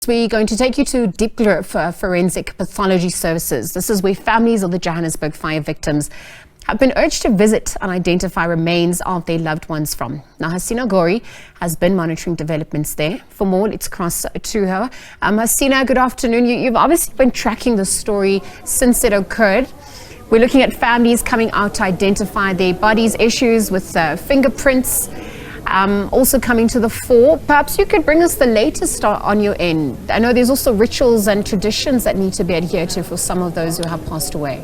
We're going to take you to Diepkloof Forensic Pathology Services. This is where families of the Johannesburg fire victims have been urged to visit and identify remains of their loved ones from. Now, Hasina Gori has been monitoring developments there. For more, let's cross to her. Hasina, good afternoon. You've obviously been tracking the story since it occurred. We're looking at families coming out to identify their bodies, issues with fingerprints. Also coming to the fore. Perhaps you could bring us the latest on your end. I know there's also rituals and traditions that need to be adhered to for some of those who have passed away.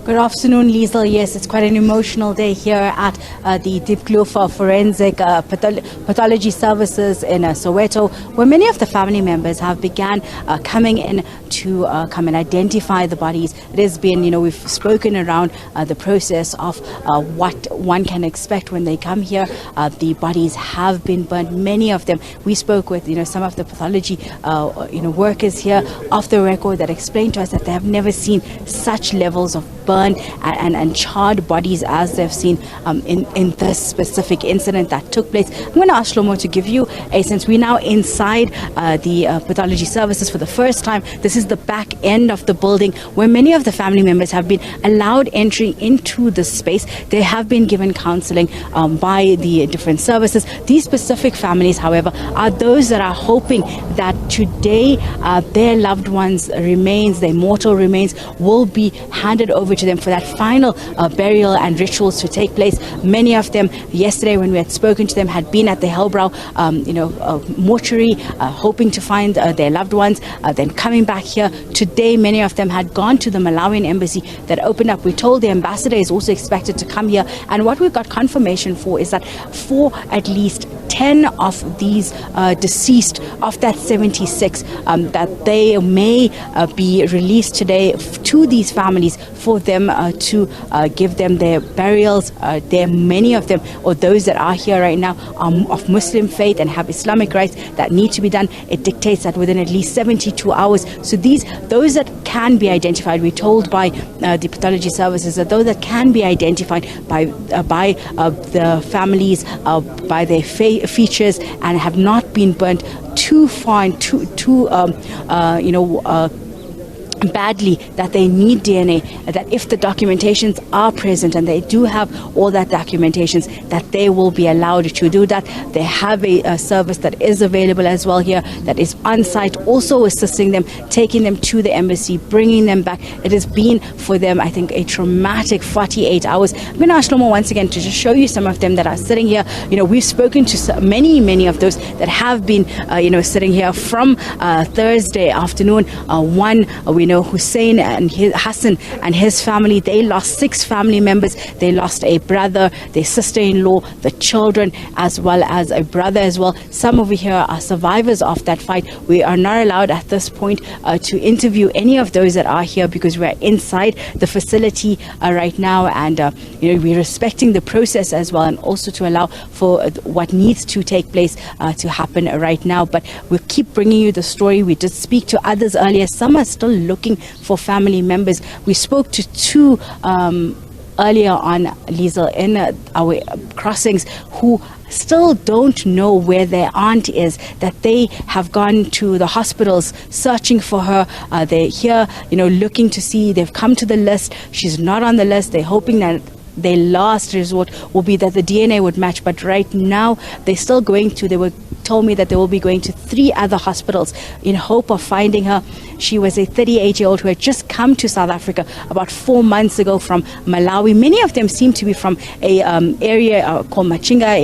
Good afternoon, Liesl. Yes, it's quite an emotional day here at the Diepkloof Forensic Pathology Services in Soweto, where many of the family members have began coming in to come and identify the bodies. It has been, we've spoken around the process of what one can expect when they come here. The bodies have been burnt, many of them. We spoke with, some of the pathology, workers here off the record that explained to us that they have never seen such levels of burn and charred bodies as they've seen in this specific incident that took place. I'm going to ask Shlomo to give you a sense. We're now inside the pathology services for the first time. This is the back end of the building where many of the family members have been allowed entry into the space. They have been given counseling by the different services. These specific families, however, are those that are hoping that today their loved ones' remains, their mortal remains, will be handed over to them for that final burial and rituals to take place. Many of them, yesterday when we had spoken to them, had been at the Hellbrow, mortuary, hoping to find their loved ones, then coming back here. Today, many of them had gone to the Malawian embassy that opened up. We told the ambassador is also expected to come here, and what we've got confirmation for is that for at least 10 of these deceased of that 76 that they may be released today to these families for them to give them their burials. There are many of them, or those that are here right now, of Muslim faith and have Islamic rites that need to be done. It dictates that within at least 72 hours. So those that can be identified, we're told by the pathology services that those that can be identified by the families, by their features, and have not been burnt too far and too badly that they need DNA, that if the documentations are present and they do have all that documentations, that they will be allowed to do that. They have a service that is available as well here that is on site, also assisting them, taking them to the embassy, bringing them back. It has been for them, I think, a traumatic 48 hours. I'm going to ask Shlomo once again to just show you some of them that are sitting here. We've spoken to many of those that have been sitting here from Thursday afternoon. One, we know Hussein and Hassan and his family, they lost 6 family members. They lost a brother, their sister-in-law, the children, as well as a brother as well. Some over here are survivors of that fight. We are not allowed at this point to interview any of those that are here because we're inside the facility right now, and we're respecting the process as well, and also to allow for what needs to take place to happen right now. But we'll keep bringing you the story. We did speak to others earlier. Some are still looking for family members. We spoke to 2 earlier on, Liesl, in our crossings, who still don't know where their aunt is, that they have gone to the hospitals searching for her. They're here, looking to see. They've come to the list. She's not on the list. They're hoping that their last resort will be that the DNA would match, but right now they're still told me that they will be going to 3 other hospitals in hope of finding her. She was a 38-year-old who had just come to South Africa about 4 months ago from Malawi. Many of them seem to be from a area called Machinga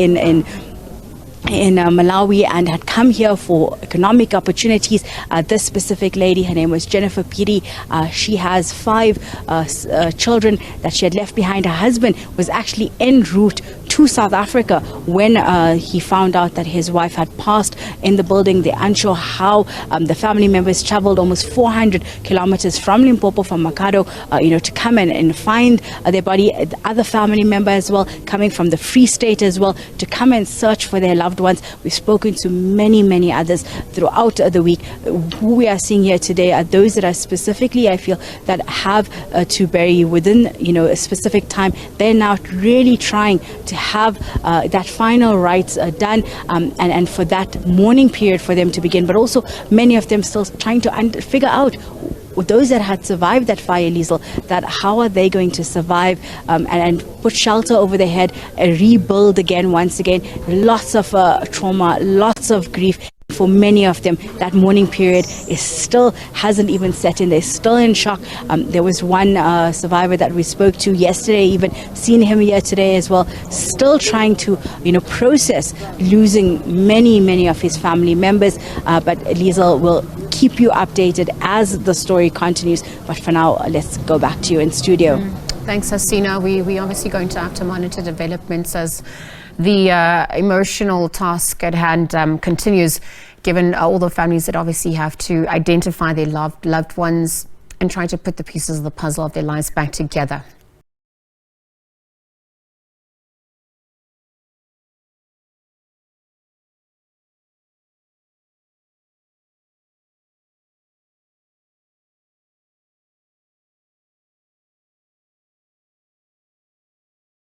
in Malawi, and had come here for economic opportunities. This specific lady, her name was Jennifer Piri. She has 5 children that she had left behind. Her husband was actually en route to South Africa when he found out that his wife had passed in the building. They're unsure how the family members traveled almost 400 kilometers from Limpopo, from Makado, to come and find their body. The other family member as well, coming from the Free State as well, to come and search for their loved loved ones. We've spoken to many others throughout the week. Who we are seeing here today are those that are specifically, I feel, that have to bury within, a specific time. They're now really trying to have that final rites done, and for that mourning period for them to begin. But also many of them still trying to figure out, those that had survived that fire, Liesl, that how are they going to survive and put shelter over their head, rebuild again once again. Lots of trauma, lots of grief. For many of them, that mourning period still hasn't even set in. They're still in shock. There was one survivor that we spoke to yesterday, even seen him here today as well, still trying to process losing many of his family members. But Liesl will keep you updated as the story continues. But for now, let's go back to you in studio. Thanks, Hasina. We obviously going to have to monitor developments as the emotional task at hand continues, given all the families that obviously have to identify their loved ones and try to put the pieces of the puzzle of their lives back together.